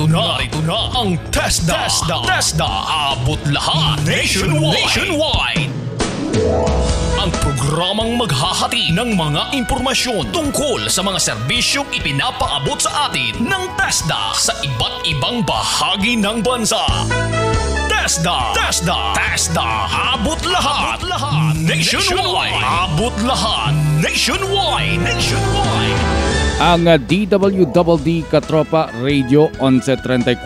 Narito na ang TESDA. Abot lahat nationwide. Ang programang maghahati ng mga impormasyon tungkol sa mga serbisyong ipinapaabot sa atin ng TESDA sa iba't ibang bahagi ng bansa. TESDA. Abot lahat nationwide. Abot lahat nationwide. Ang DWDD Katropa Radio 1134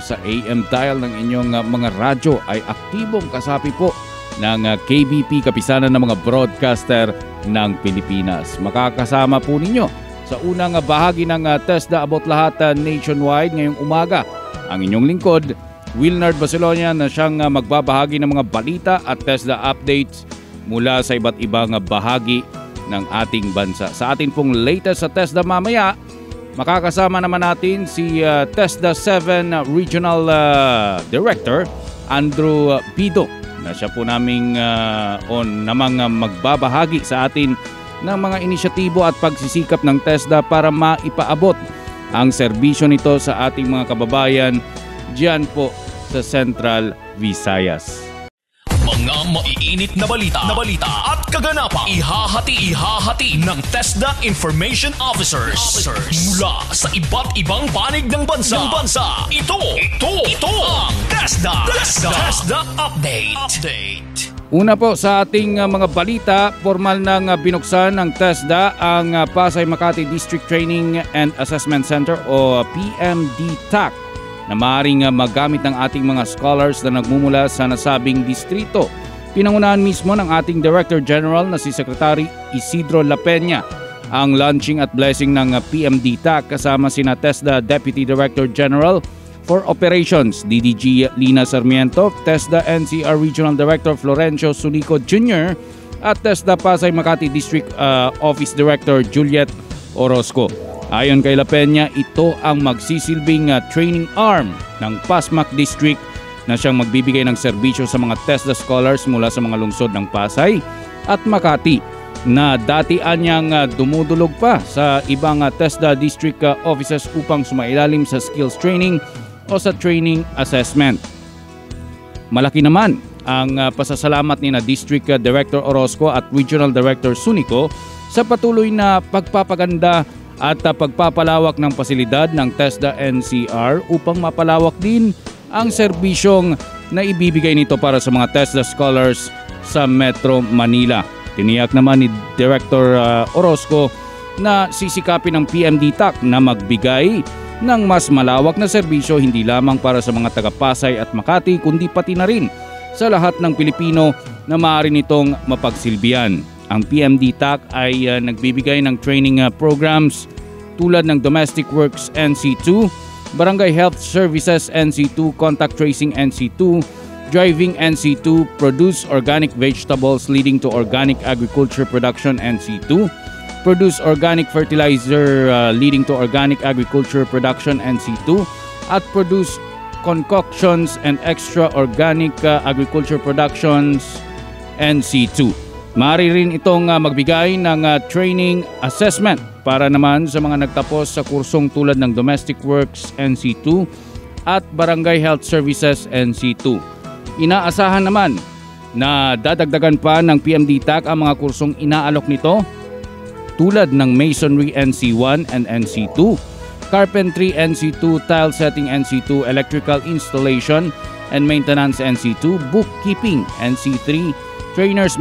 sa AM dial ng inyong mga radyo ay aktibong kasapi po ng KBP, kapisanan ng mga broadcaster ng Pilipinas. Makakasama po ninyo sa unang bahagi ng TESDA Abot Lahat nationwide ngayong umaga. Ang inyong lingkod, Wilnard Basilonia, na siyang magbabahagi ng mga balita at TESDA updates mula sa iba't ibang bahagi ng ating bansa. Sa atin pong latest sa TESDA mamaya, makakasama naman natin si TESDA 7 Regional Director Andrew Bido, na siya po naming namang magbabahagi sa atin ng mga inisyatibo at pagsisikap ng TESDA para maipaabot ang serbisyo nito sa ating mga kababayan diyan po sa Central Visayas. Mga maiinit na balita at kaganapang ihahati ng TESDA Information Officers mula sa iba't ibang panig ng bansa. Ito ang TESDA Update. Una po sa ating mga balita, formal nang binuksan ng TESDA ang Pasay Makati District Training and Assessment Center o PMDTAC na maaaring magamit ng ating mga scholars na nagmumula sa nasabing distrito. Pinangunahan mismo ng ating Director General na si Secretary Isidro La Peña ang launching at blessing ng PMDTAC kasama sina TESDA Deputy Director General for Operations DDG Lina Sarmiento, TESDA NCR Regional Director Florencio Sulico Jr. at TESDA Pasay Makati District Office Director Juliet Orozco. Ayon kay La Peña, ito ang magsisilbing training arm ng PASMAC District na siyang magbibigay ng serbisyo sa mga TESDA scholars mula sa mga lungsod ng Pasay at Makati na dati anyang dumudulog pa sa ibang TESDA district offices upang sumailalim sa skills training o sa training assessment. Malaki naman ang pasasalamat ni na District Director Orozco at Regional Director Sunico sa patuloy na pagpapaganda at pagpapalawak ng pasilidad ng TESDA NCR upang mapalawak din ang serbisyong na ibibigay nito para sa mga TESDA scholars sa Metro Manila. Tiniyak naman ni Director Orozco na sisikapin ng PMDTAC na magbigay ng mas malawak na serbisyo hindi lamang para sa mga taga-Pasay at Makati kundi pati na rin sa lahat ng Pilipino na maaari nitong mapagsilbihan. Ang PMDTAC ay nagbibigay ng training programs tulad ng Domestic Works NC2, Barangay Health Services NC2, Contact Tracing NC2, Driving NC2, Produce Organic Vegetables Leading to Organic Agriculture Production NC2, Produce Organic Fertilizer Leading to Organic Agriculture Production NC2, at Produce Concoctions and Extra Organic Agriculture Productions NC2. Maaari rin itong magbigay ng training assessment para naman sa mga nagtapos sa kursong tulad ng Domestic Works NC2 at Barangay Health Services NC2. Inaasahan naman na dadagdagan pa ng PMDTAC ang mga kursong inaalok nito tulad ng Masonry NC1 and NC2, Carpentry NC2, Tile Setting NC2, Electrical Installation and Maintenance NC2, Bookkeeping NC3, Trainers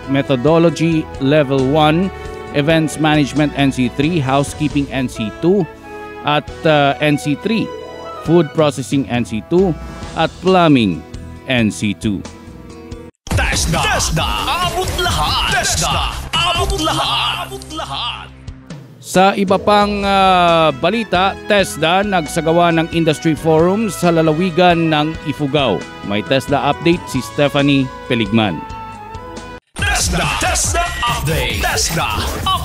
Methodology Level 1, Events Management NC3, Housekeeping NC2 at NC3, Food Processing NC2 at Plumbing NC2. TESDA Abot Lahat. Abot Lahat. Sa iba pang balita, TESDA nagsagawa ng industry forum sa lalawigan ng Ifugao. May TESDA update si Stephanie Peligman. TESDA Update.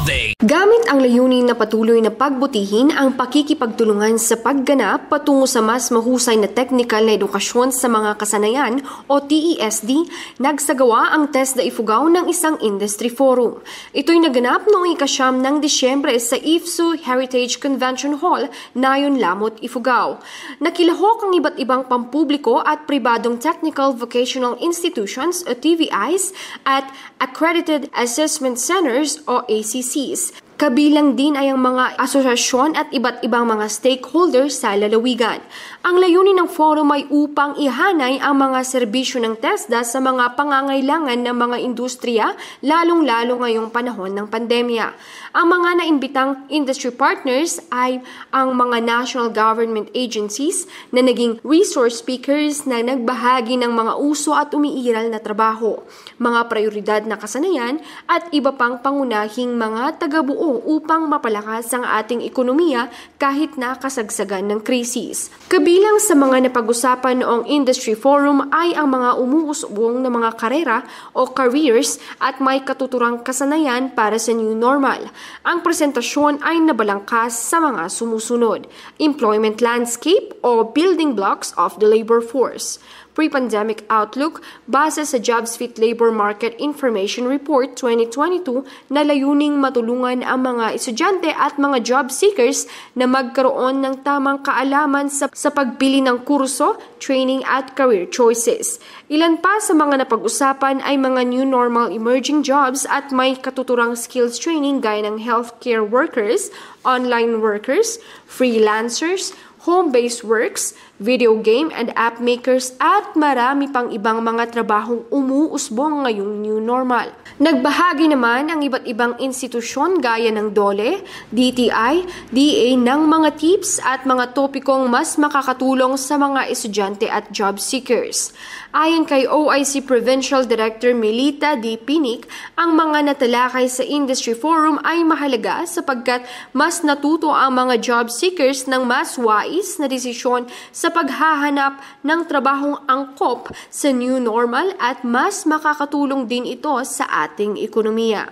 Update. Gamit ang layunin na patuloy na pagbutihin ang pakikipagtulungan sa pagganap patungo sa mas mahusay na technical na edukasyon sa mga kasanayan o TESD, nagsagawa ang TESDA Ifugao ng isang industry forum. Ito'y naganap noong ika-9 ng Disyembre sa IFSU Heritage Convention Hall, Nayon Lamot, Ifugao. Nakilahok ang iba't ibang pampubliko at pribadong technical vocational institutions o TVIs at accredited assessment centers o ACCs. Kabilang din ay ang mga asosasyon at iba't ibang mga stakeholders sa lalawigan. Ang layunin ng forum ay upang ihanay ang mga serbisyo ng TESDA sa mga pangangailangan ng mga industriya, lalong-lalo ngayong panahon ng pandemya. Ang mga naimbitang industry partners ay ang mga national government agencies na naging resource speakers na nagbahagi ng mga uso at umiiral na trabaho, mga prioridad na kasanayan at iba pang pangunahing mga tagabuo upang mapalakas ang ating ekonomiya kahit na kasagsagan ng krisis. Kabilang sa mga napag-usapan noong Industry Forum ay ang mga umuusbong na mga karera o careers at may katuturang kasanayan para sa new normal. Ang presentasyon ay nabalangkas sa mga sumusunod: employment landscape o building blocks of the labor force, pre-pandemic outlook base sa JobsFit Labor Market Information Report 2022 na layuning matulungan ang mga estudyante at mga job seekers na magkaroon ng tamang kaalaman sa pagpili ng kurso, training at career choices. Ilan pa sa mga napag-usapan ay mga new normal emerging jobs at may katuturang skills training gaya ng healthcare workers, online workers, freelancers, home-based works, video game and app makers at marami pang ibang mga trabahong umuusbong ngayong new normal. Nagbahagi naman ang iba't ibang institusyon gaya ng DOLE, DTI, DA ng mga tips at mga topikong mas makakatulong sa mga estudyante at job seekers. Ayon kay OIC Provincial Director Melita D. Pinik, ang mga natalakay sa Industry Forum ay mahalaga sapagkat mas natuto ang mga job seekers ng mas wais na desisyon sa paghahanap ng trabahong angkop sa new normal at mas makakatulong din ito sa ating ekonomiya.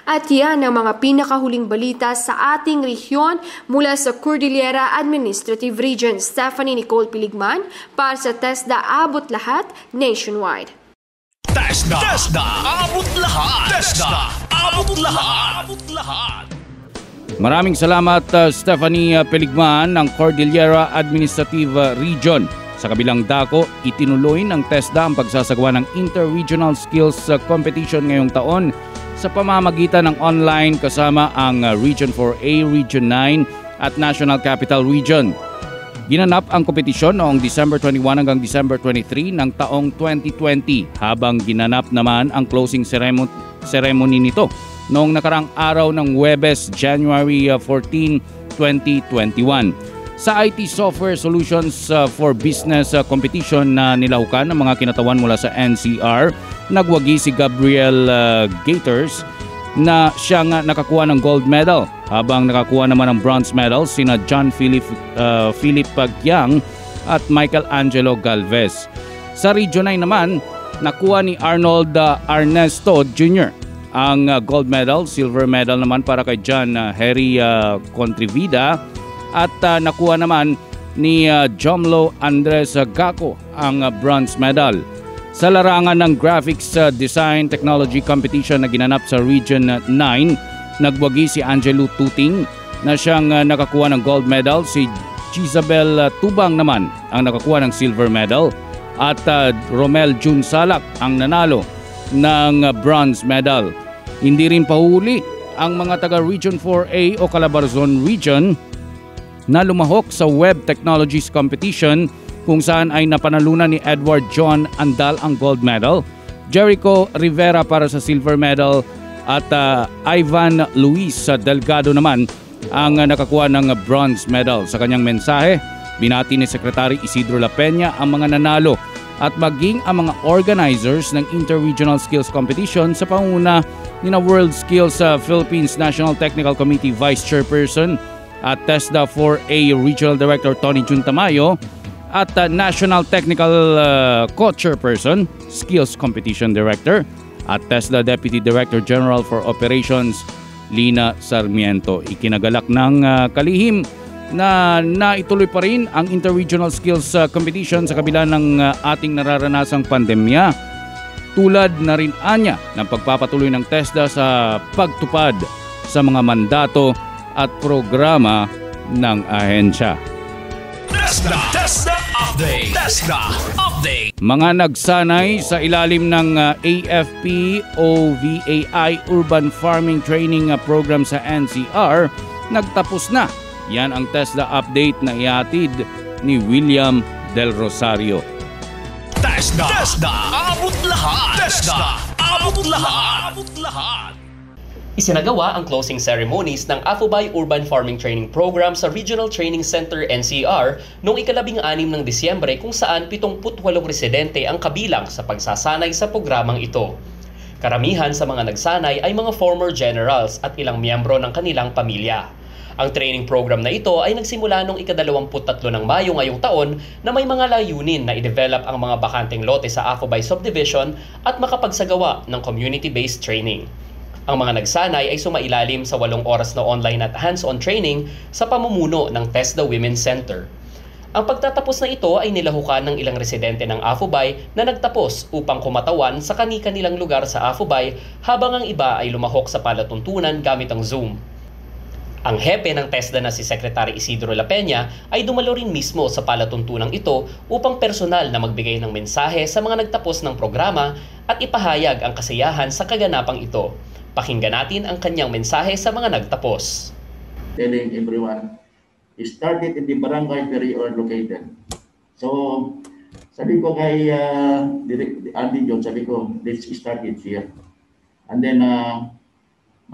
At yan ang mga pinakahuling balita sa ating rehiyon mula sa Cordillera Administrative Region. Stephanie Nicole Piligman para sa TESDA Abot Lahat Nationwide. TESDA Abot Lahat. TESDA Abot Lahat. Maraming salamat Stephanie Peligman ng Cordillera Administrative Region. Sa kabilang dako, itinuloy ng TESDA ang pagsasagawa ng Inter-Regional Skills Competition ngayong taon sa pamamagitan ng online kasama ang Region 4A, Region 9 at National Capital Region. Ginanap ang kompetisyon noong December 21 hanggang December 23 ng taong 2020 habang ginanap naman ang closing ceremony nito noong nakarang araw ng Huwebes, January 14, 2021. Sa IT Software Solutions for Business competition na nilahukan ng mga kinatawan mula sa NCR, nagwagi si Gabriel Gators na siyang nakakuha ng gold medal, habang nakakuha naman ng bronze medal sina John Philip Gyang at Michael Angelo Galvez. Sa Region 9 naman, nakuha ni Arnold Ernesto Jr. ang gold medal, silver medal naman para kay John Harry Contrivida at nakuha naman ni Jomlo Andres Gaco ang bronze medal. Sa larangan ng Graphics Design Technology Competition na ginanap sa Region 9, nagwagi si Angelo Tuting na siyang nakakuha ng gold medal. Si Gisabel Tubang naman ang nakakuha ng silver medal at Romel Jun Salak ang nanalo ng bronze medal. Hindi rin pahuli ang mga taga Region 4A o Calabarzon Region na lumahok sa Web Technologies Competition kung saan ay napanalunan ni Edward John Andal ang gold medal, Jericho Rivera para sa silver medal at Ivan Luis Delgado naman ang nakakuha ng bronze medal. Sa kanyang mensahe, binati ni Secretary Isidro La Peña ang mga nanalo at maging ang mga organizers ng Inter-Regional Skills Competition sa panguna ni na World Skills Philippines National Technical Committee Vice Chairperson at TESDA 4A Regional Director Tony Jun Tamayo at National Technical Co-Chairperson, Skills Competition Director at TESDA Deputy Director General for Operations Lina Sarmiento. Ikinagalak ng kalihim na naituloy pa rin ang Interregional Skills Competition sa kabila ng ating nararanasang pandemya. Tulad na rin anya ng pagpapatuloy ng TESDA sa pagtupad sa mga mandato at programa ng ahensya. TESDA Update! TESDA Update! Mga nagsanay sa ilalim ng AFP OVAI Urban Farming Training Program sa NCR, nagtapos na. Yan ang TESDA Update na ihatid ni William Del Rosario. TESDA! Abot lahat! TESDA! Abot lahat! Abot lahat! Isinagawa ang closing ceremonies ng Afubay Urban Farming Training Program sa Regional Training Center NCR noong ika-16 ng Disyembre kung saan 78 residente ang kabilang sa pagsasanay sa programang ito. Karamihan sa mga nagsanay ay mga former generals at ilang miyembro ng kanilang pamilya. Ang training program na ito ay nagsimula noong ika-23 ng Mayo ngayong taon na may mga layunin na i-develop ang mga bakanteng lote sa Afubay Subdivision at makapagsagawa ng community-based training. Ang mga nagsanay ay sumailalim sa 8 oras na online at hands-on training sa pamumuno ng TESDA Women's Center. Ang pagtatapos na ito ay nilahukan ng ilang residente ng Afubay na nagtapos upang kumatawan sa kani-kanilang lugar sa Afubay habang ang iba ay lumahok sa palatuntunan gamit ang Zoom. Ang hepe ng TESDA na si Secretary Isidro La Peña ay dumalo rin mismo sa palatuntunang ito upang personal na magbigay ng mensahe sa mga nagtapos ng programa at ipahayag ang kasiyahan sa kaganapang ito. Pakinggan natin ang kanyang mensahe sa mga nagtapos. Telling everyone, started in the barangay where you are located. So, sabi ko kay Andy John, sabi ko, let's start it here. And then,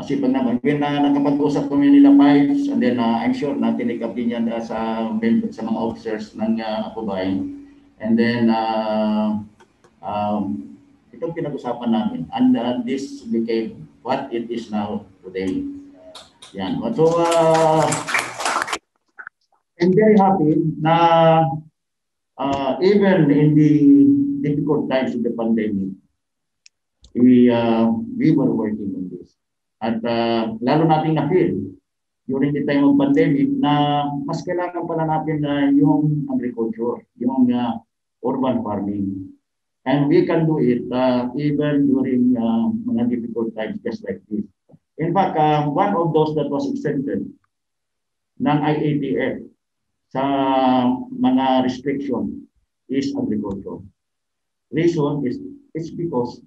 masipag naman, when nakapag-usap kami nila Pipes, and then I'm sure na tinikap din yan sa mga officers ng Afubay. And then, itong pinag-usapan namin, and this became what it is now today. Yan. So, I'm very happy na even in the difficult times of the pandemic, we were working on this. At lalo nating na-feel during the time of pandemic na mas kailangan pala natin yung agriculture, yung urban farming. And we can do it even during mga difficult times just like this. In fact, one of those that was exempted ng IATF sa mga restriction is agriculture. Reason is it's because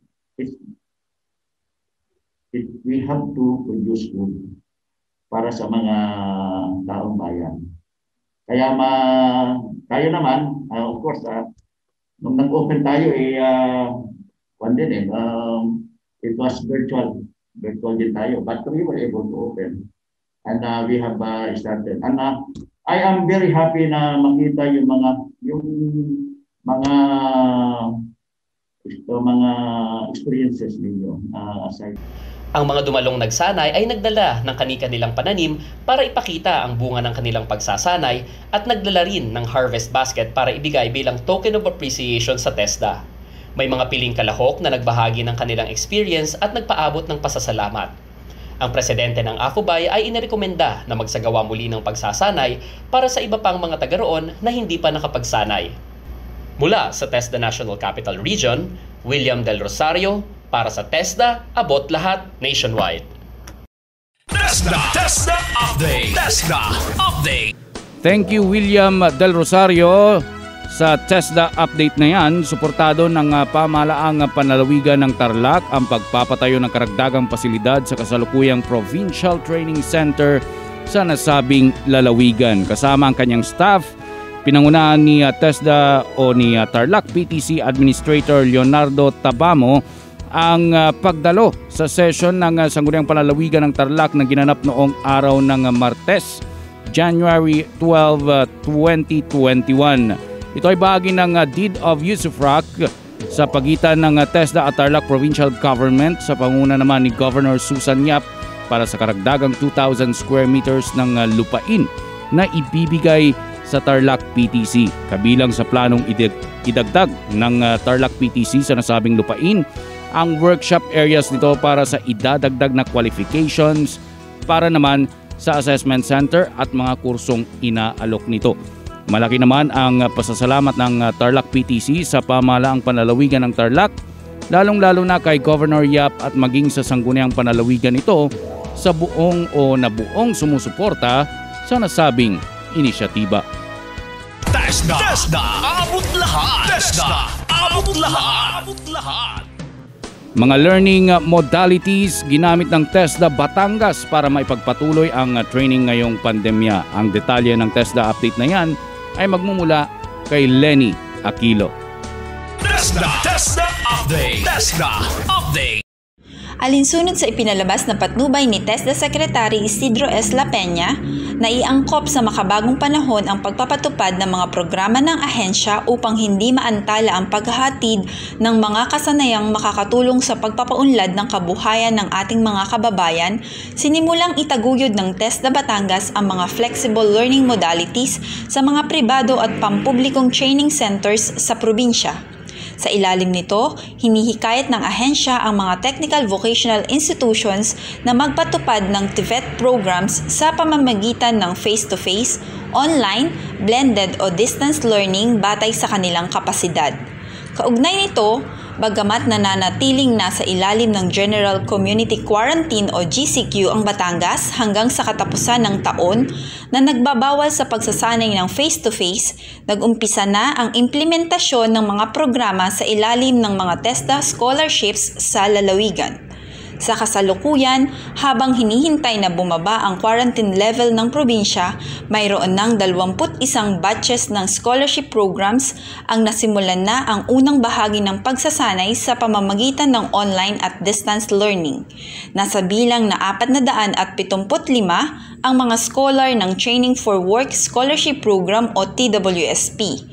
we have to produce food para sa mga taong bayan. Kaya naman, of course, nung nag-open tayo, it was virtual din tayo, but we were able to open. And we have started. And I am very happy na makita yung mga experiences ninyo aside. Ang mga dumalong nagsanay ay nagdala ng kani-kanilang pananim para ipakita ang bunga ng kanilang pagsasanay at nagdala rin ng harvest basket para ibigay bilang token of appreciation sa TESDA. May mga piling kalahok na nagbahagi ng kanilang experience at nagpaabot ng pasasalamat. Ang presidente ng Afubay ay inirekomenda na magsagawa muli ng pagsasanay para sa iba pang mga taga-roon na hindi pa nakapagsanay. Mula sa TESDA National Capital Region, William Del Rosario, para sa TESDA, abot lahat nationwide. TESDA Update! TESDA Update! Thank you William Del Rosario sa TESDA update na yan. Suportado ng pamahalaang panlalawigan ng Tarlac ang pagpapatayo ng karagdagang pasilidad sa kasalukuyang Provincial Training Center sa nasabing lalawigan. Kasama ang kanyang staff, pinangunahan ni TESDA o ni Tarlac PTC Administrator Leonardo Tabamo ang pagdalo sa session ng Sangguniang Panlalawigan ng Tarlac na ginanap noong araw ng Martes, January 12, 2021. Ito ay bahagi ng Deed of Usufruct sa pagitan ng TESDA at Tarlac Provincial Government sa panguna naman ni Governor Susan Yap para sa karagdagang 2,000 square meters ng lupain na ibibigay sa Tarlac PTC. Kabilang sa planong idagdag ng Tarlac PTC sa nasabing lupain ang workshop areas nito para sa idadagdag na qualifications para naman sa assessment center at mga kursong inaalok nito. Malaki naman ang pasasalamat ng Tarlac PTC sa pamahalaang panlalawigan ng Tarlac, lalong-lalo na kay Governor Yap at maging sa sangguniang panlalawigan ito sa buong sumusuporta sa nasabing inisyatiba. TESDA, abot lahat. TESDA, abot lahat. Mga learning modalities ginamit ng TESDA Batangas para maipagpatuloy ang training ngayong pandemya. Ang detalye ng TESDA update na yan ay magmumula kay Lenny Aquilo. TESDA update. Alinsunod sa ipinalabas na patnubay ni TESDA Secretary Isidro S. La Peña, naiangkop sa makabagong panahon ang pagpapatupad ng mga programa ng ahensya upang hindi maantala ang paghahatid ng mga kasanayang makakatulong sa pagpapaunlad ng kabuhayan ng ating mga kababayan. Sinimulang itaguyod ng TESDA Batangas ang mga flexible learning modalities sa mga pribado at pampublikong training centers sa probinsya. Sa ilalim nito, hinihikayat ng ahensya ang mga technical vocational institutions na magpatupad ng TVET programs sa pamamagitan ng face-to-face, online, blended o distance learning batay sa kanilang kapasidad. Kaugnay nito, bagamat nananatiling nasa ilalim ng General Community Quarantine o GCQ ang Batangas hanggang sa katapusan ng taon na nagbabawal sa pagsasanay ng face-to-face, nag-umpisa na ang implementasyon ng mga programa sa ilalim ng mga TESDA scholarships sa lalawigan. Sa kasalukuyan, habang hinihintay na bumaba ang quarantine level ng probinsya, mayroon ng 21 batches ng scholarship programs ang nasimulan na ang unang bahagi ng pagsasanay sa pamamagitan ng online at distance learning. Nasa bilang na 475 ang mga scholar ng Training for Work Scholarship Program o TWSP.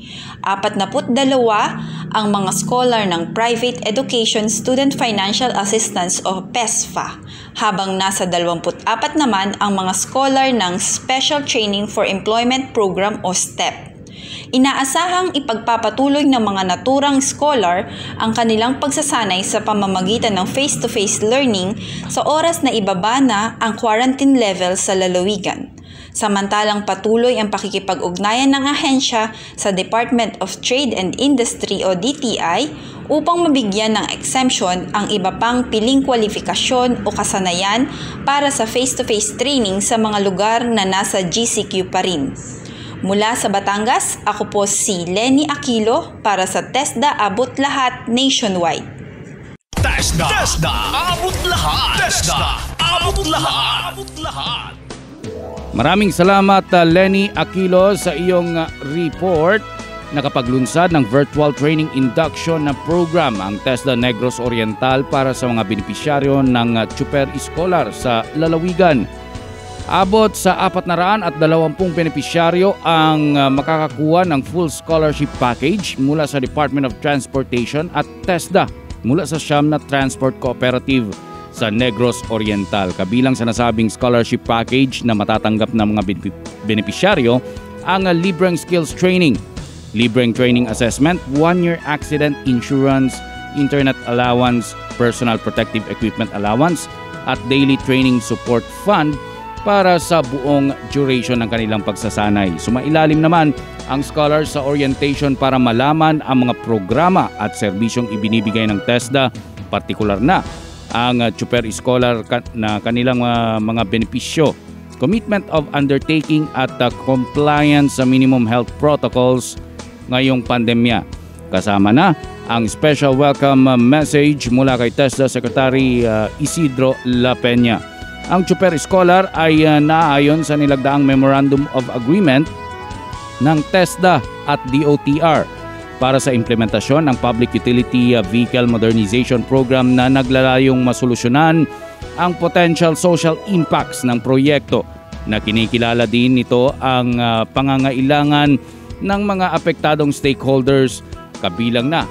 42 ang mga scholar ng Private Education Student Financial Assistance o PESFA, habang nasa 24 naman ang mga scholar ng Special Training for Employment Program o STEP. Inaasahang ipagpapatuloy ng mga naturang scholar ang kanilang pagsasanay sa pamamagitan ng face-to-face learning sa oras na ibaba na ang quarantine level sa lalawigan. Samantalang patuloy ang pakikipag-ugnayan ng ahensya sa Department of Trade and Industry o DTI upang mabigyan ng exemption ang iba pang piling kwalifikasyon o kasanayan para sa face-to-face training sa mga lugar na nasa GCQ pa rin. Mula sa Batangas, ako po si Lenny Aquilo para sa TESDA Abot Lahat Nationwide. TESDA, abot lahat. TESDA, abot lahat. Maraming salamat Lenny Aquilo sa iyong report. Nakapaglunsad ng virtual training induction na program ang TESDA Negros Oriental para sa mga benepisyaryo ng Chuper Scholar sa lalawigan. Abot sa 420 benepisyaryo ang makakakuha ng full scholarship package mula sa Department of Transportation at TESDA mula sa siyam na transport cooperative sa Negros Oriental. Kabilang sa nasabing scholarship package na matatanggap ng mga benepisyaryo ang libreng skills training, libreng training assessment, 1-year accident insurance, internet allowance, personal protective equipment allowance at daily training support fund para sa buong duration ng kanilang pagsasanay. Sumailalim naman ang scholars sa orientation para malaman ang mga programa at serbisyong ibinibigay ng TESDA, partikular na ang Chuper Scholar na kanilang mga benepisyo, commitment of undertaking at compliance sa minimum health protocols ngayong pandemya. Kasama na ang special welcome message mula kay TESDA Secretary Isidro La Peña. Ang Chuper Scholar ay naayon sa nilagdaang Memorandum of Agreement ng TESDA at DOTR para sa implementasyon ng Public Utility Vehicle Modernization Program na naglalayong masolusyonan ang potential social impacts ng proyekto na kinikilala din nito ang pangangailangan ng mga apektadong stakeholders, kabilang na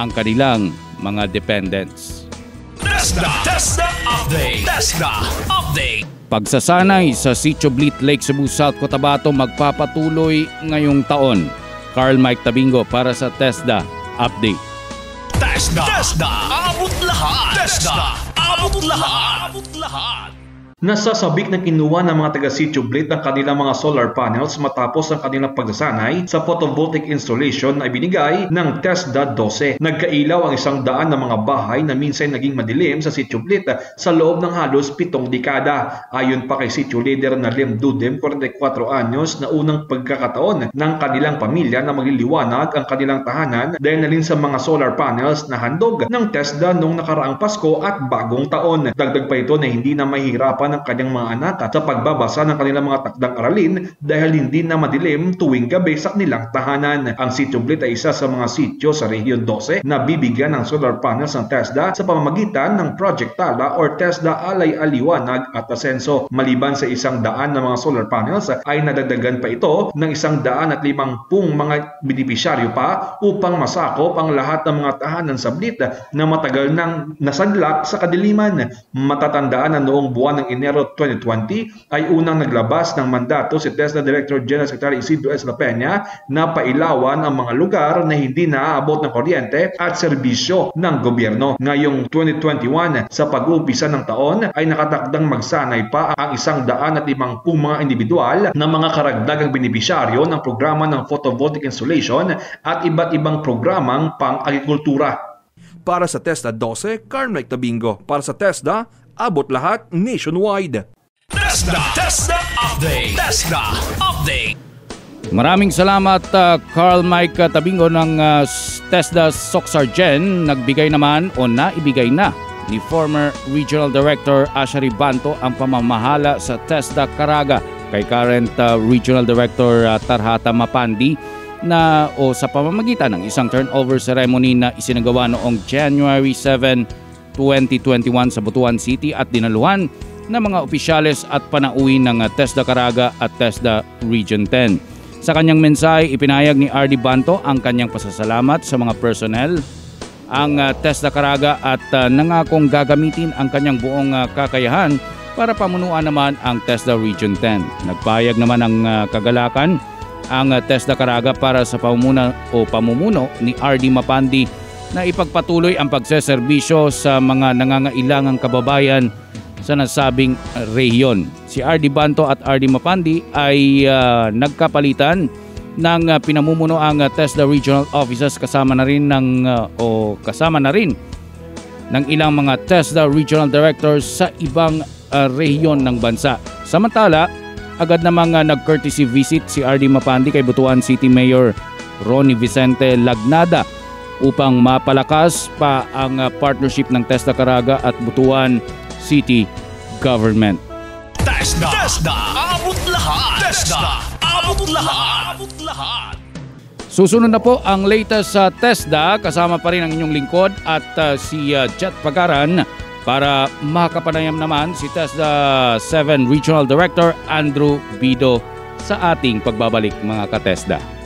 ang kanilang mga dependents. TESDA Update. Pagsasanay sa Sitio Blit Lake Cebu South Cotabato magpapatuloy ngayong taon. Carl Mike Tabingo para sa TESDA Update. TESDA, abot lahat. TESDA, abot lahat. Nasasabik na kinuha ng mga taga-Sitio Blit ang kanilang mga solar panels matapos ang kanilang pagsasanay sa photovoltaic installation na ibinigay ng TESDA 12. Nagkailaw ang 100 na mga bahay na minsan naging madilim sa Sitio Blit sa loob ng halos 7 dekada. Ayon pa kay Sitio Leader na Lim Dudem, 44 anyos, na unang pagkakataon ng kanilang pamilya na magliliwanag ang kanilang tahanan dahil na rin sa mga solar panels na handog ng TESDA noong nakaraang Pasko at Bagong Taon. Dagdag pa ito na hindi na mahihirapan ng kanyang mga anak sa pagbabasa ng kanilang mga takdang aralin dahil hindi na madilim tuwing gabi sa kanilang tahanan. Ang Sitio Blit ay isa sa mga sitio sa Region 12 na bibigyan ng solar panels ng TESDA sa pamamagitan ng Project Tala or TESDA Alay Aliwanag at Asenso. Maliban sa 100 na mga solar panels ay nadagdagan pa ito ng 150 mga benepisyaryo pa upang masakop ang lahat ng mga tahanan sa Blit na matagal nang nasadlak sa kadiliman. Matatandaan na noong buwan ng Enero 2020 ay unang naglabas ng mandato si TESDA Director General Secretary Isidro S. La Peña na pailawan ang mga lugar na hindi naaabot ng kuryente at serbisyo ng gobyerno. Ngayong 2021, sa pag-uumpisa ng taon ay nakatakdang magsanay pa ang 150 mga individual na mga karagdagang benepisyaryo ng programa ng photovoltaic installation at iba't ibang programang pang-agrikultura. Para sa TESDA 12, Carmike Tabingo. Para sa TESDA, abot lahat nationwide. TESDA Update. TESDA Update. Maraming salamat Carl Mike Tabingo ng TESDA Soxargen. Nagbigay naman o naibigay na ni former Regional Director Ashari Banto ang pamamahala sa TESDA Caraga kay current Regional Director Tarhata Mapandi na o sa pamamagitan ng isang turnover ceremony na isinagawa noong January 7, 2021 sa Butuan City at dinaluhan ng mga opisyales at panauwi ng TESDA Caraga at TESDA Region 10. Sa kanyang mensahe, ipinahayag ni RD Banto ang kanyang pasasalamat sa mga personnel, ang TESDA Caraga at nangakong gagamitin ang kanyang buong kakayahan para pamunuan naman ang TESDA Region 10. Nagpahayag naman ng kagalakan ang TESDA Caraga para sa pamumuno ni RD Mapandi na ipagpatuloy ang pagseserbisyo sa mga nangangailangang kababayan sa nasabing rehiyon. Si RD Banto at RD Mapandi ay nagkapalitan ng pinamumuno ang TESDA Regional Offices kasama na rin ng ilang mga TESDA Regional Directors sa ibang rehiyon ng bansa. Samantala, agad namang nag-courtesy visit si RD Mapandi kay Butuan City Mayor Ronnie Vicente Lagnada upang mapalakas pa ang partnership ng TESDA Caraga at Butuan City Government. TESDA abot lahat. TESDA abot lahat. Susunod na po ang latest sa TESDA, kasama pa rin ang inyong lingkod at si Jet Pagaran para makapanayam naman si TESDA 7 Regional Director Andrew Bido sa ating pagbabalik mga ka-TESDA.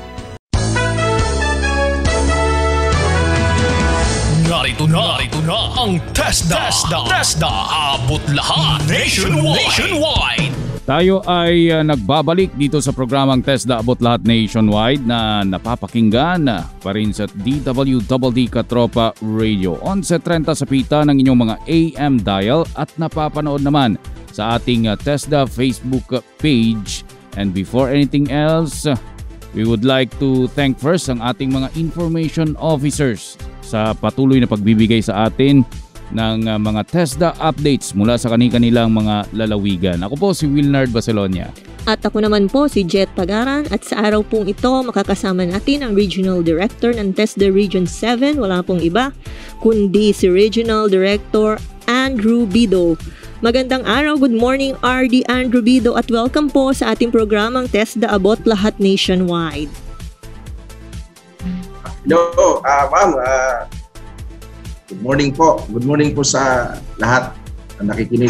Narito na ang TESDA abot lahat nationwide. Tayo ay nagbabalik dito sa programang TESDA Abot Lahat Nationwide na napapakinggan pa rin sa DWDD Katropa Radio. 11:30 sa pita ng inyong mga AM dial at napapanood naman sa ating TESDA Facebook page. And before anything else, we would like to thank first ang ating mga information officers sa patuloy na pagbibigay sa atin ng mga TESDA updates mula sa kanilang mga lalawigan. Ako po si Wilnard Baselonia. At ako naman po si Jet Pagaran at sa araw pong ito makakasama natin ang Regional Director ng TESDA Region 7, wala pong iba, kundi si Regional Director Andrew Bido. Magandang araw, good morning RD Andrew Bido at welcome po sa ating programang TESDA Abot Lahat Nationwide. Hello, ma'am. Good morning po. Good morning po sa lahat na nakikinig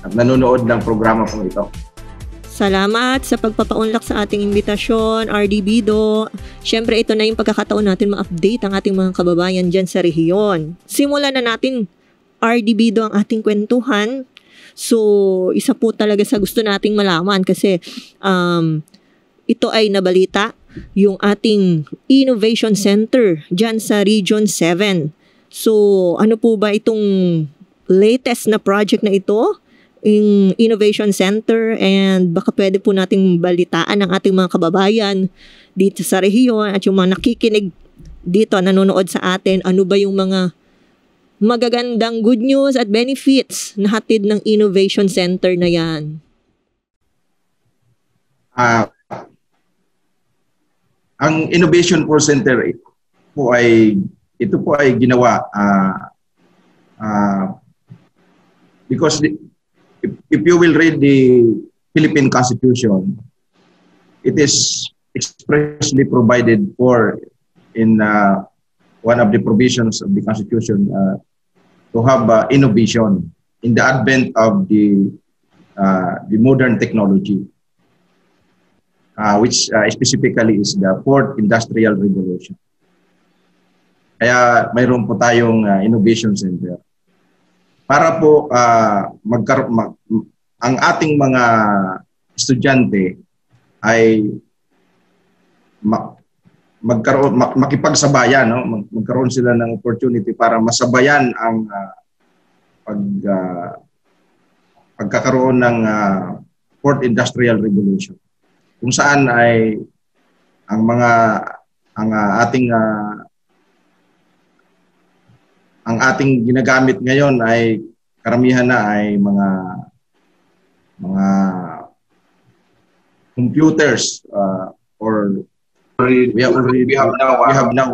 at nanonood ng programa pong ito. Salamat sa pagpapaunlak sa ating imbitasyon, RD Bido. Siyempre, ito na yung pagkakataon natin ma-update ang ating mga kababayan dyan sa rehiyon. Simulan na natin, RD Bido, ang ating kwentuhan. So, isa po talaga sa gusto nating malaman kasi ito ay nabalita yung ating Innovation Center dyan sa Region 7. So, ano po ba itong latest na project na ito? Innovation Center, and baka pwede po nating balitaan ang ating mga kababayan dito sa rehiyon at yung mga nakikinig dito, nanonood sa atin, ano ba yung mga magagandang good news at benefits na hatid ng Innovation Center na yan? Ang Innovation Center po ay ginawa because if you will read the Philippine Constitution, it is expressly provided for in one of the provisions of the Constitution to have innovation in the advent of the modern technology, which specifically is the Fourth Industrial Revolution. Kaya mayroon po tayong Innovation Center para po ang ating mga estudyante ay makipagsabayan, no? Magkaroon sila ng opportunity para masabayan ang pagkakaroon ng Fourth Industrial Revolution, kung saan ay ang ating ginagamit ngayon ay karamihan na ay mga computers, or we have now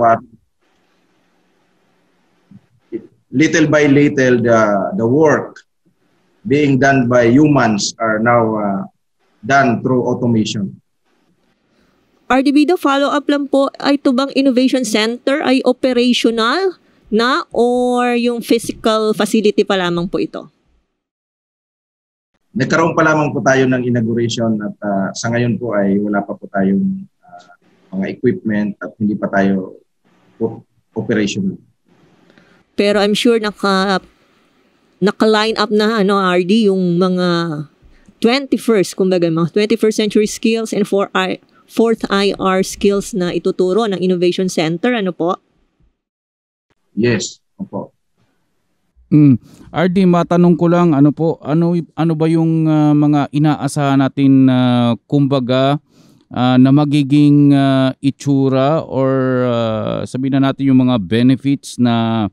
little by little the work being done by humans are now done through automation. RDB, follow-up lang po, ay ito bang Innovation Center ay operational na or yung physical facility pa lamang po ito? Nagkaroon pa lamang po tayo ng inauguration at sa ngayon po ay wala pa po tayong mga equipment at hindi pa tayo operational. Pero I'm sure naka-line up na RD yung mga 21st, kumbaga mga 21st century skills and fourth IR skills na ituturo ng Innovation Center, ano po? Yes, opo. RD, matanong ko lang, ano ba yung mga inaasahan natin kumbaga na magiging itsura or sabihin na natin yung mga benefits na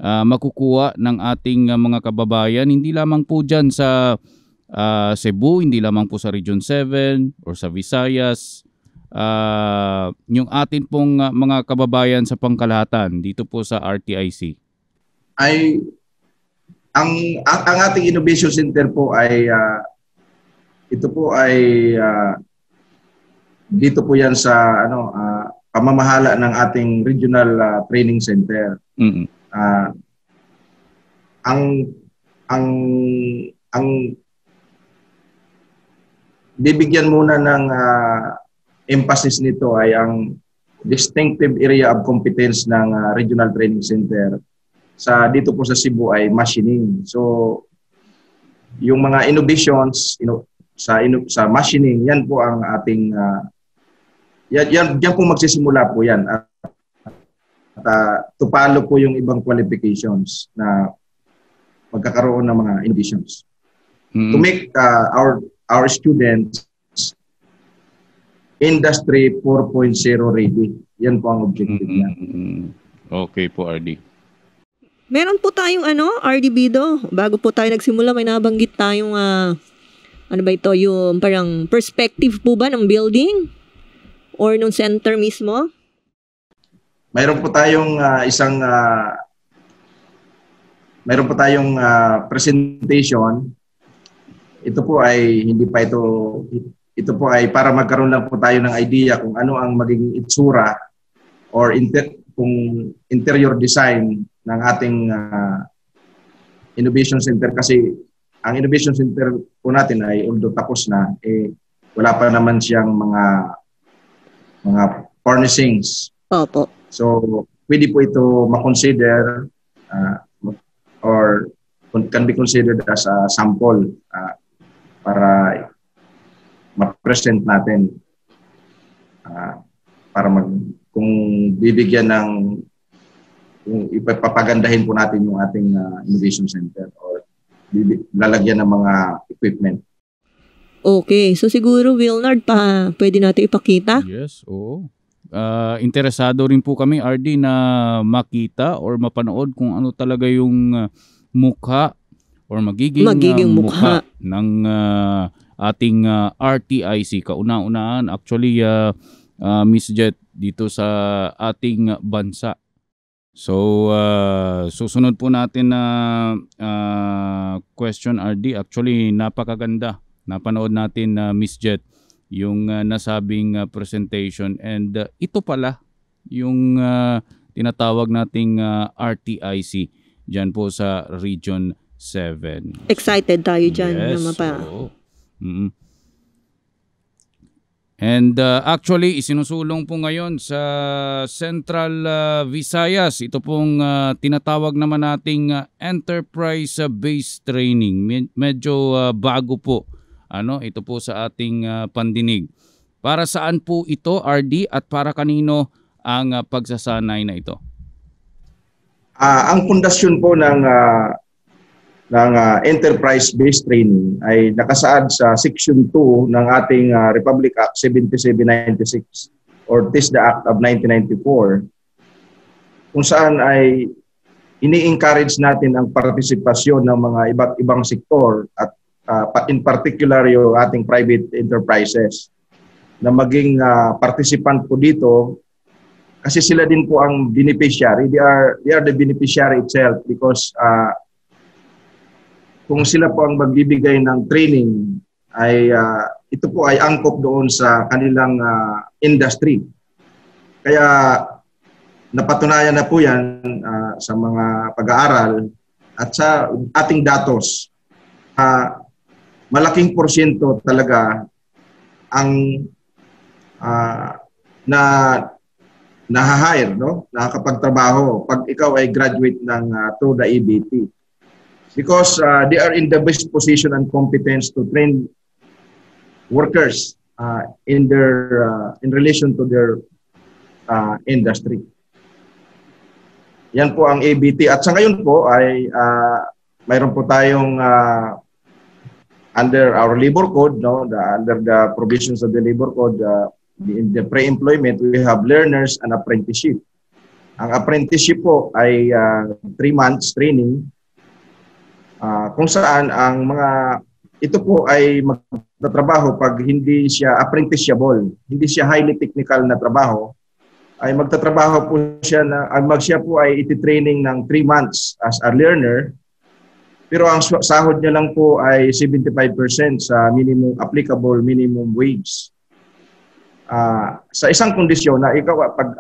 makukuha ng ating mga kababayan, hindi lamang po dyan sa Cebu, hindi lamang po sa Region 7 or sa Visayas, yung atin pong mga kababayan sa pangkalahatan dito po sa RTIC? Ay ang ating Innovation Center po ay ito po ay dito po yan sa pamamahala ng ating Regional Training Center. Mm-hmm. Ang bibigyan muna ng emphasis nito ay ang distinctive area of competence ng Regional Training Center dito po sa Cebu ay machining. So yung mga innovations sa machining, yan po ang ating yan po magsisimula po yan at tupalo po yung ibang qualifications na magkakaroon ng mga innovations to make our students Industry 4.0 ready. Yan po ang objective niya. Okay po, RD. Meron po tayong RDB bago po tayo nagsimula, may nabanggit tayong yung parang perspective po ba ng building or nung center mismo? Mayroon po tayong presentation. Ito po ay ito po ay para magkaroon lang po tayo ng idea kung ano ang magiging itsura or interior design ng ating Innovation Center, kasi ang Innovation Center po natin ay although tapos na, wala pa naman siyang mga furnishings. Opo. So pwede po ito ma-consider or can be considered as a sample para ma-present natin para kung bibigyan kung ipapagandahin po natin yung ating Innovation Center or lalagyan ng mga equipment. Okay, so siguro Wilnard pwede natin ipakita? Yes, oo. Interesado rin po kami, RD, na makita or mapanood kung ano talaga yung mukha or magiging mukha ng ating RTIC. Kauna-unahan, actually, Miss Jet, dito sa ating bansa. So, susunod po natin na question, RD. Actually, napakaganda. Napanood natin Miss Jet yung nasabing presentation, and ito pala yung tinatawag nating RTIC dyan po sa Region 7. Excited tayo dyan. Yes. And actually, isinusulong po ngayon sa Central Visayas. Ito pong tinatawag naman nating enterprise-based training. Medyo bago po. Ito po sa ating pandinig. Para saan po ito, RD, at para kanino ang pagsasanay na ito? Ang pundasyon po ng enterprise-based training ay nakasaad sa Section 2 ng ating Republic Act 7796 or TISDA Act of 1994, kung saan ay ini-encourage natin ang partisipasyon ng mga iba't ibang sektor at in particular yung ating private enterprises na maging participant po dito, kasi sila din po ang beneficiary. They are the beneficiary itself because kung sila po ang magbibigay ng training, ay ito po ay angkop doon sa kanilang industry. Kaya napatunayan na po yan sa mga pag-aaral at sa ating datos. Malaking porsyento talaga ang na-hire, no? Nakakapagtrabaho pag ikaw ay graduate ng through the EBT. Because they are in the best position and competence to train workers in relation to their industry. Yan po ang EBT. At sa ngayon po ay mayroon po tayong under our labor code, no, under the provisions of the labor code, in the pre-employment, we have learners and apprenticeship. Ang apprenticeship po ay 3 months training, kung saan ang ito po ay magtatrabaho pag hindi siya apprenticeshable, hindi siya highly technical na trabaho, ay magtatrabaho po siya siya po ay iti-training ng 3 months as a learner. Pero ang sahod niya lang po ay 75% sa applicable minimum wage. Sa isang kondisyon na ikaw, pag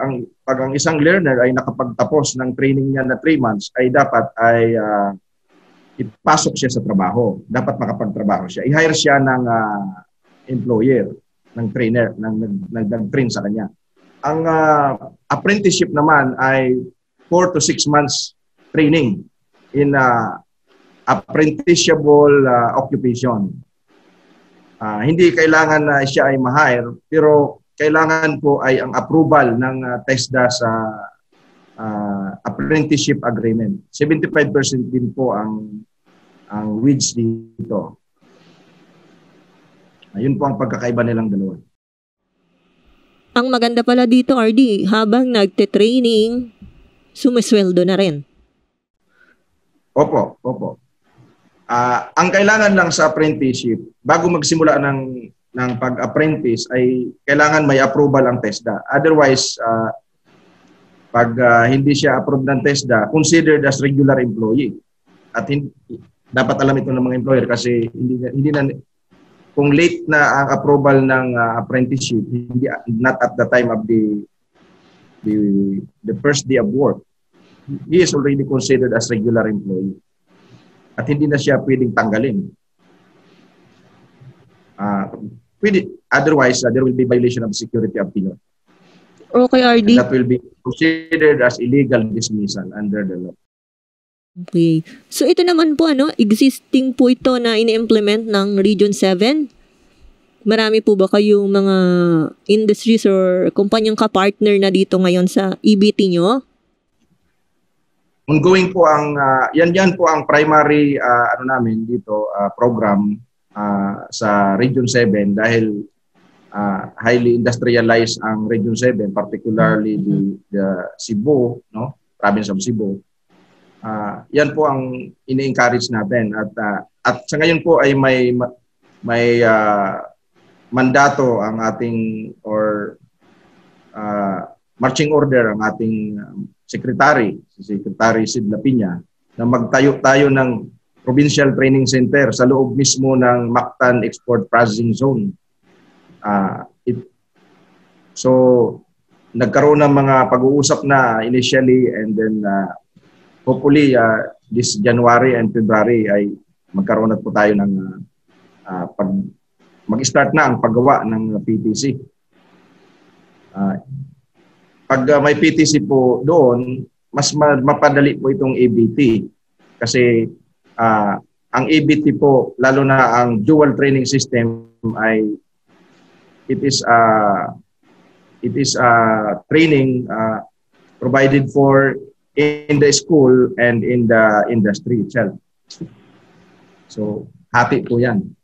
ang isang learner ay nakapagtapos ng training niya na 3 months, ay dapat ay ipasok siya sa trabaho. Dapat makapagtrabaho siya. I-hire siya ng employer, ng trainer, nag-train sa kanya. Ang apprenticeship naman ay 4 to 6 months training in apprenticeshable occupation. Hindi kailangan na siya ay ma-hire, pero kailangan po ay ang approval ng TESDA sa apprenticeship agreement. 75% din po ang wage dito. Ayun po ang pagkakaiba nilang dalawa. Ang maganda pala dito, RD, habang nagte-training, sumisweldo na rin. Opo. Ang kailangan lang sa apprenticeship, bago magsimula ng pag-apprentice, ay kailangan may approval ang TESDA. Otherwise, pag hindi siya approved ng TESDA, considered as regular employee. At dapat alam ito ng mga employer kasi hindi na, kung late na ang approval ng apprenticeship, not at the time of the first day of work, he is already considered as regular employee. At hindi na siya pwedeng tanggalin. Otherwise, there will be violation of security of tenure. Okay, RD. And that will be considered as illegal dismissal under the law. Okay. So ito naman po, existing po ito na ini-implement ng Region 7? Marami po ba kayong mga industries or kumpanyang ka-partner na dito ngayon sa EBT nyo? ongoing po ang yan po ang primary namin dito program sa Region 7 dahil highly industrialized ang Region 7, particularly the Cebu, no, province of Cebu. Yan po ang ini-encourage natin at sa ngayon po ay may mandato ang ating marching order ang ating secretary, si Secretary Sid Lapina, na magtayo tayo ng Provincial Training Center sa loob mismo ng Mactan Export Processing Zone. So, nagkaroon ng mga pag-uusap na initially and then hopefully this January and February ay magkaroon na po tayo ng mag-start na ang paggawa ng PTC. Pag may PTC po doon, mas mapadali po itong ABT kasi ang ABT po, lalo na ang dual training system ay it is training provided for in the school and in the industry itself. So, hati po yan.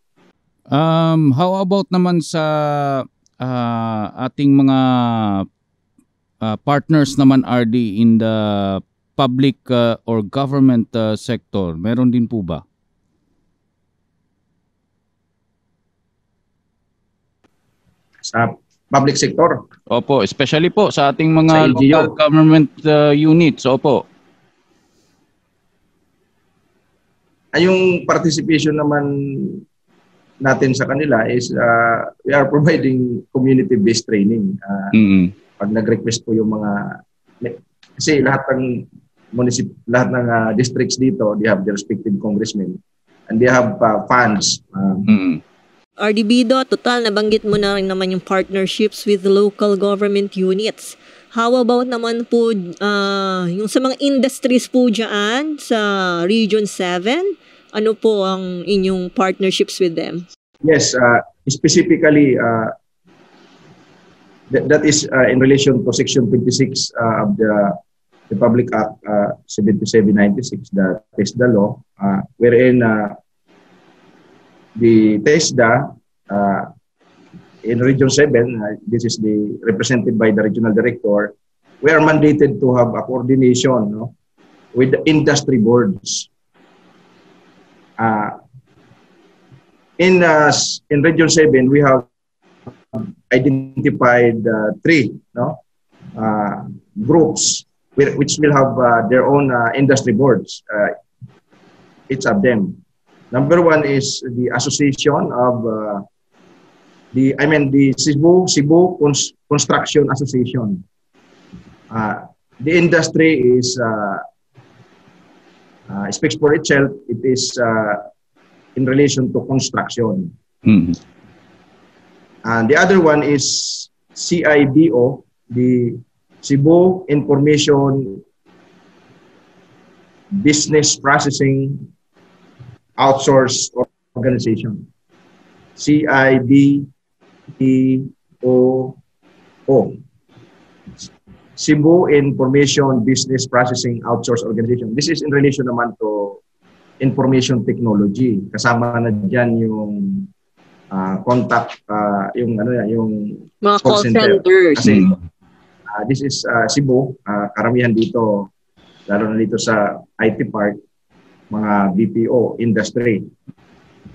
How about naman sa ating mga partners naman, RD, in the public or government sector? Meron din po ba? Sa public sector? Opo, especially po sa ating mga sa local government units. Opo. Yung participation naman natin sa kanila is we are providing community-based training. Pag nag-request po yung mga, kasi lahat ng districts dito, they have their respective congressmen and they have funds. RD Bido, total nabanggit mo na rin naman yung partnerships with local government units. How about naman po yung sa mga industries po dyan sa Region 7? Ano po ang inyong partnerships with them? Yes, specifically that is in relation to Section 26 of the Republic Act 7796, the TESDA law, wherein the TESDA in Region 7, this is represented by the regional director, we are mandated to have a coordination, no, with the industry boards. In Region 7, we have identified 3 groups which will have their own industry boards, each of them. Number 1 is the association of the Cebu Construction Association. The industry is speaks for itself. It is in relation to construction. And the other one is CIBO, the Cebu Information Business Processing Outsource Organization. CIBO. Cebu Information Business Processing Outsource Organization. This is in relation naman to information technology. Kasama na diyan yung contact, yung mga call centers. Kasi this is Cebu, karamihan dito, lalo na dito sa IT Park, mga BPO industry.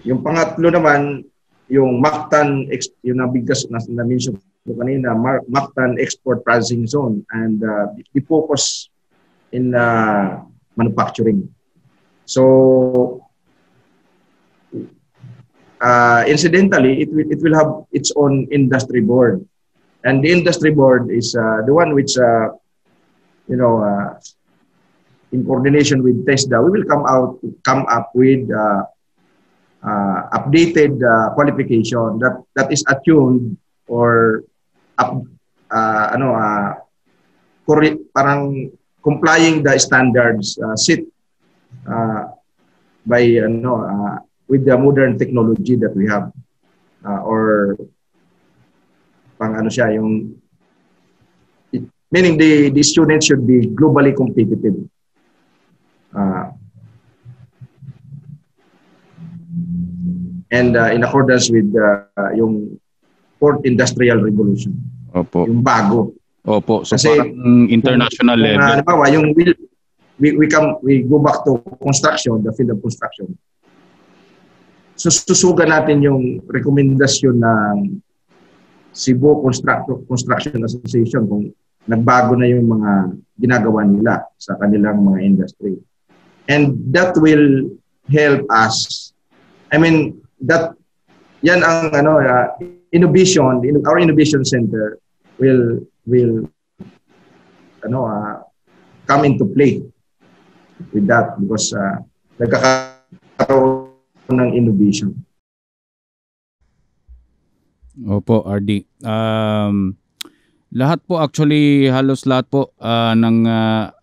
Yung pangatlo naman, yung Mactan, yung nabigkas na mention ko kanina, Mactan Export Processing Zone, and the focus in manufacturing. So, incidentally, it will have its own industry board, and the industry board is the one which, in coordination with TESDA, we will come up with updated qualification that is attuned or parang complying the standards set by with the modern technology that we have, or meaning the students should be globally competitive. and in accordance with yung Fourth Industrial Revolution. Opo. Yung bago. Opo. So Kasi parang international level. Halimbawa, yung we go back to construction, the field of construction. So susugan natin yung rekomendasyon ng Cebu Construction Association kung nagbago na yung mga ginagawa nila sa kanilang mga industry. And that will help us. I mean, yan ang innovation, our innovation center will come into play with that because nagkakaroon ng innovation. Opo, RD. Lahat po actually, halos lahat po ng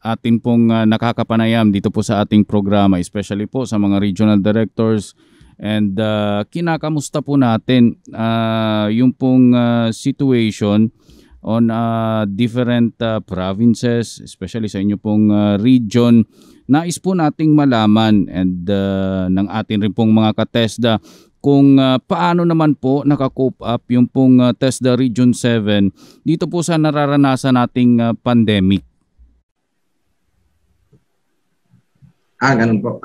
atin pong nakakapanayam dito po sa ating programa, especially po sa mga regional directors, and kinakamusta po natin yung pong situation on different provinces, especially sa inyo pong region. Nais po nating malaman and ng atin rin pong mga ka-TESDA kung paano naman po nakakope up yung pong TESDA Region 7 dito po sa nararanasan nating pandemic. Ganun po.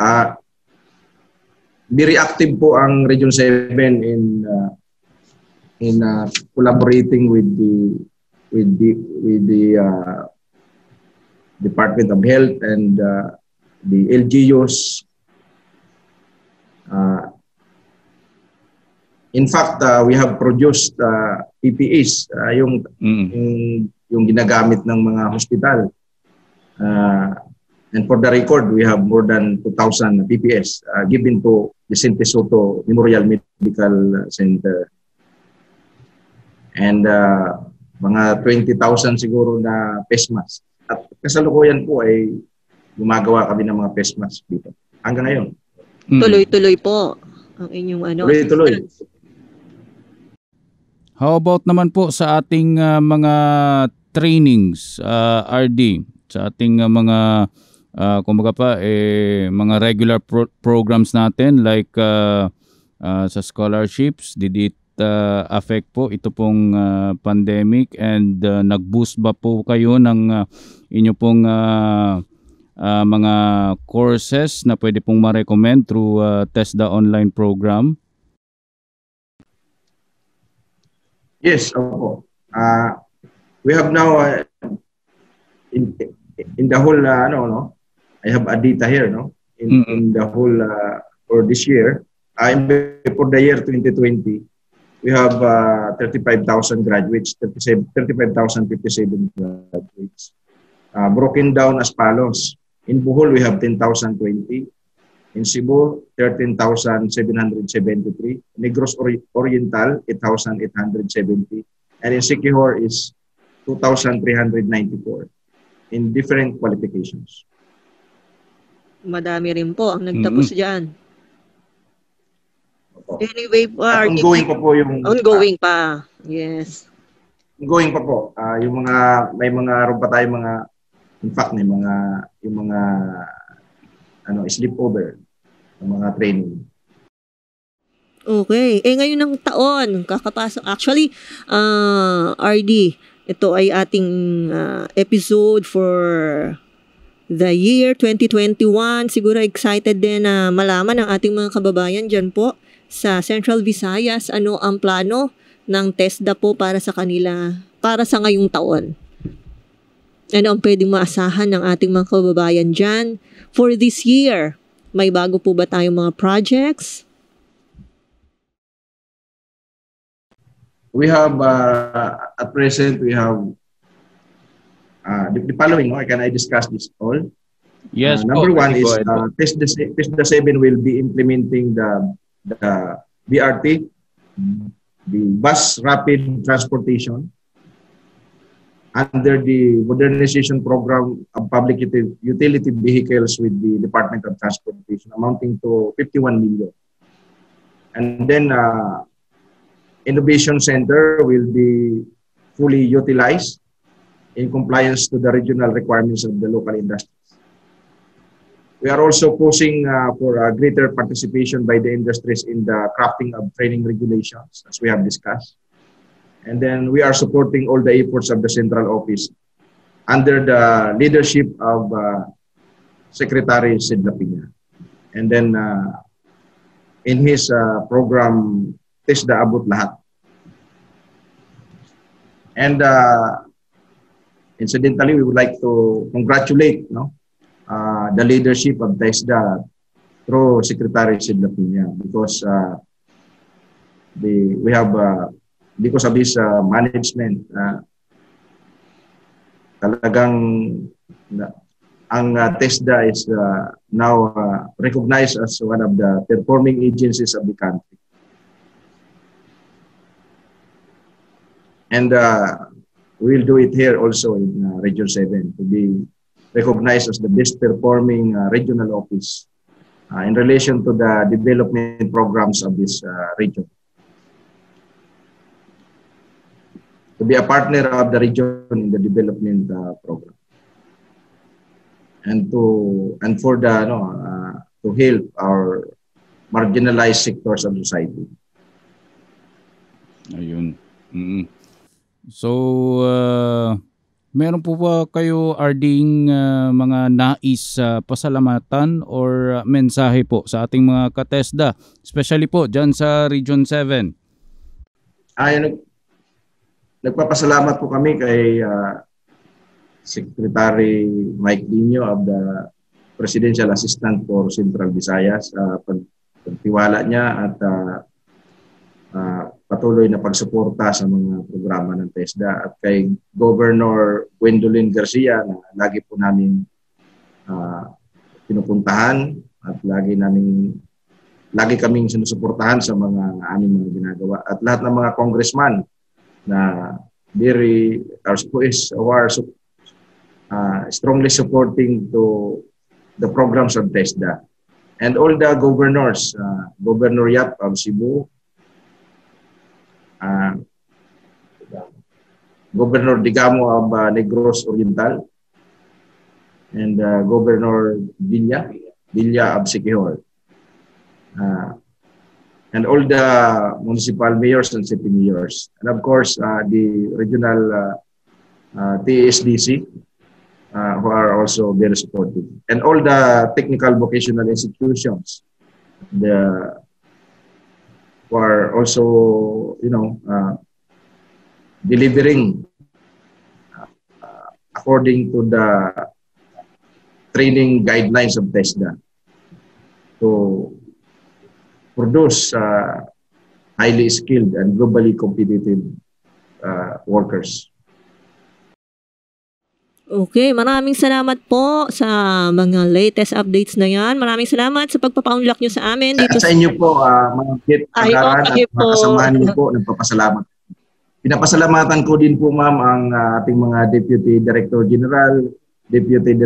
Very active po ang Region 7 in collaborating with the Department of Health and the LGUs. In fact, we have produced PPEs, yung ginagamit ng mga hospital. And for the record, we have more than 2,000 PPEs given to Vicente Soto Memorial Medical Center. And mga 20,000 siguro na face mask. At kasalukuyan po ay gumagawa kami ng mga face mask dito. Hanggang ngayon. Tuloy-tuloy po ang inyong Tuloy-tuloy. How about naman po sa ating mga trainings, RD, sa ating mga kumbaga pa mga regular programs natin like sa scholarships, did it affect po ito pong pandemic, and nag-boost ba po kayo ng inyo pong mga courses na pwede pong ma-recommend through TESDA online program? Yes, opo. We have now in the whole I have a data here, in the whole for this year, for the year 2020, we have 35,000 graduates, 35,057 graduates. Broken down as follows. In Bohol, we have 10,020. In Cebu, 13,773. Negros Oriental, 8,870. And in Siquijor is 2,394 in different qualifications. Madami rin po ang nagtapos dyan. Anyway, ongoing pa po yung... Ongoing pa, yes. Ongoing pa po. May mga ron pa tayo mga... In fact, yung mga sleepover, yung mga training. Okay. Ngayon ng taon, kakapasok. Actually, RD, ito ay ating episode for the year 2021. Siguro excited din na malaman ng ating mga kababayan dyan po sa Central Visayas ano ang plano ng TESDA po para sa kanila, para sa ngayong taon. Ano ang pwedeng maasahan ng ating mga kababayan dyan for this year? May bago po ba tayong mga projects? We have, at present, we have the following. Can I discuss this all? Yes. Number one is TESDA 7 will be implementing the BRT, the bus rapid transportation, under the modernization program of public utility vehicles with the Department of Transportation, amounting to 51 million. And then Innovation Center will be fully utilized in compliance to the regional requirements of the local industries. We are also pushing for greater participation by the industries in the crafting of training regulations, as we have discussed. And then we are supporting all the efforts of the central office under the leadership of Secretary Sid Lapina. And then in his program, TESDA Abot Lahat. And incidentally, we would like to congratulate the leadership of TESDA through Secretary Sid Lapina because we have because of his management, talagang ang TESDA is now recognized as one of the performing agencies of the country. And we'll do it here also in Region 7 to be recognized as the best performing regional office in relation to the development programs of this region. To be a partner of the region in the development program, and for the to help our marginalized sectors of society. Ayun. So meron po ba kayo RDing mga nais pasalamatan or mensahe po sa ating mga ka-TESDA, especially po dyan sa Region 7? Nagpapasalamat po kami kay Secretary Mike Dino of the Presidential Assistant for Central Visayas sa pagtiwala niya at patuloy na pagsuporta sa mga programa ng TESDA, at kay Governor Gwendolyn Garcia na lagi po namin pinupuntahan at lagi kaming sinusuportahan sa mga aming mga ginagawa, at lahat ng mga congressman na strongly supporting to the programs of TESDA, and all the governors, Governor Yap of Cebu, Governor Digamo of Negros Oriental, and Governor Villa of Siquijor, and all the municipal mayors and city mayors, and of course the regional TSDC who are also very supportive, and all the technical vocational institutions who are also delivering according to the training guidelines of TESDA to produce highly skilled and globally competitive workers. Okay, maraming salamat po sa mga latest updates na yan. Maraming salamat sa pagpapaunlak nyo sa amin dito sa inyo po, mga Kit-Agaran at mga kasamahan niyo po, nagpapasalamat. Pinapasalamatan ko din po, ma'am, ang ating mga Deputy Director General, Deputy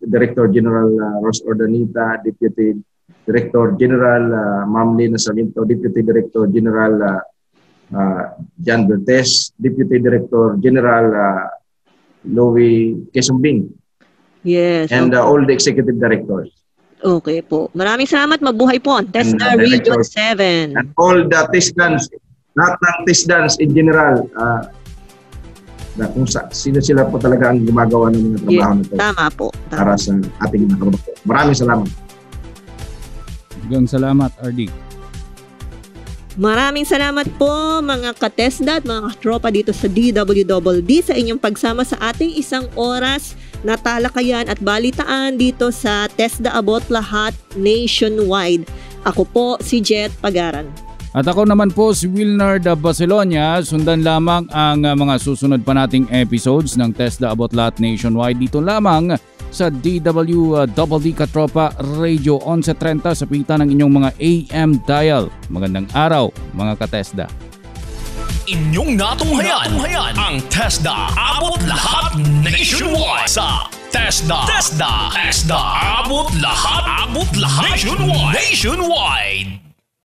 Director General Ros Ordanita, Deputy Director General Ma'am Lina Salinto, Deputy Director General Jan Bertes, Deputy Director General Louie Kesumbing. Yes. And all the executive directors. Okay po. Maraming salamat. Mabuhay po ang TESDA Region 7. And all the TESDANs, lahat ng TESDANs in general, na kung sila po talaga ang gumagawa ng mga trabaho na ito. Tama po. Para sa ating mga kababayan. Maraming salamat. Hanggang salamat, RD. Maraming salamat po mga ka-TESDA at mga tropa dito sa DWDD sa inyong pagsama sa ating isang oras na talakayan at balitaan dito sa TESDA Abot Lahat Nationwide. Ako po si Jet Pagaran. At ako naman po si Wilnard Basilonia. Sundan lamang ang mga susunod pa nating episodes ng TESDA Abot Lahat Nationwide dito lamang sa DWDD Katropa Radio 1130 sa pita ng inyong mga AM dial. Magandang araw mga ka-TESDA. Inyong natunghayan ang TESDA Abot Lahat Nationwide sa TESDA Abot Lahat Nationwide.